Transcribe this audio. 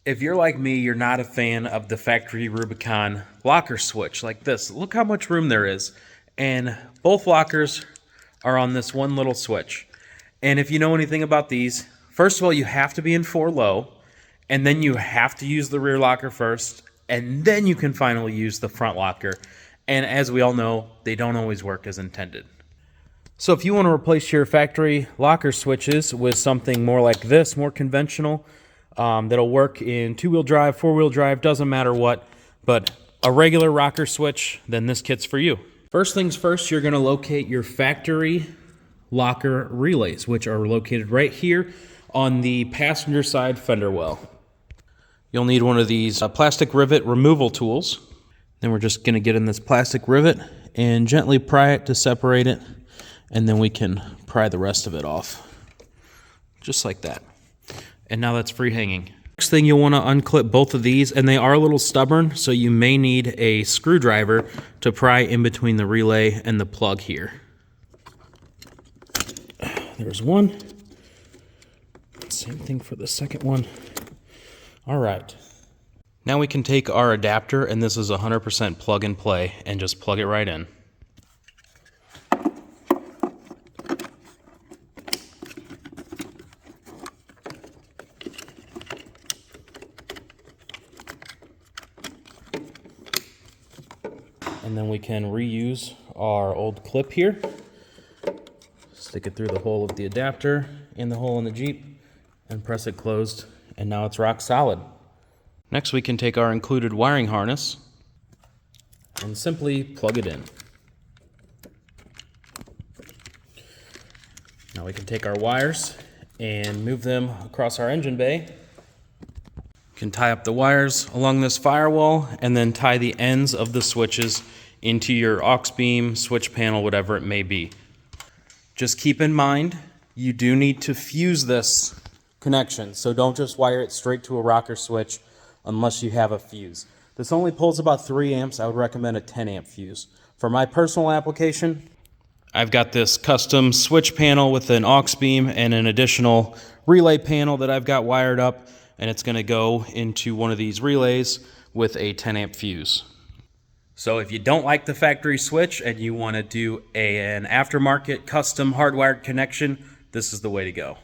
If you're like me, you're not a fan of the factory Rubicon locker switch like this. Look how much room there is. And both lockers are on this one little switch. And if you know anything about these, first of all, you have to be in 4 low, and then you have to use the rear locker first, and then you can finally use the front locker. And as we all know, they don't always work as intended. So if you want to replace your factory locker switches with something more like this, more conventional, that'll work in 2-wheel drive, 4-wheel drive, doesn't matter what, but a regular rocker switch, then this kit's for you. First things first, you're going to locate your factory locker relays, which are located right here on the passenger side fender well. You'll need one of these plastic rivet removal tools. Then we're just going to get in this plastic rivet and gently pry it to separate it, and then we can pry the rest of it off, just like that. And now that's free hanging. Next thing, you'll want to unclip both of these, and they are a little stubborn, so you may need a screwdriver to pry in between the relay and the plug here. There's one. Same thing for the second one. All right. Now we can take our adapter, and this is 100% plug and play, and just plug it right in. And then we can reuse our old clip here. Stick it through the hole of the adapter and the hole in the Jeep and press it closed, and now it's rock solid. Next, we can take our included wiring harness and simply plug it in. Now we can take our wires and move them across our engine bay. You can tie up the wires along this firewall and then tie the ends of the switches into your aux beam, switch panel, whatever it may be. Just keep in mind, you do need to fuse this connection, so don't just wire it straight to a rocker switch unless you have a fuse. This only pulls about 3 amps. I would recommend a 10 amp fuse. For my personal application, I've got this custom switch panel with an aux beam and an additional relay panel that I've got wired up, and it's going to go into one of these relays with a 10 amp fuse. So if you don't like the factory switch and you want to do an aftermarket custom hardwired connection, this is the way to go.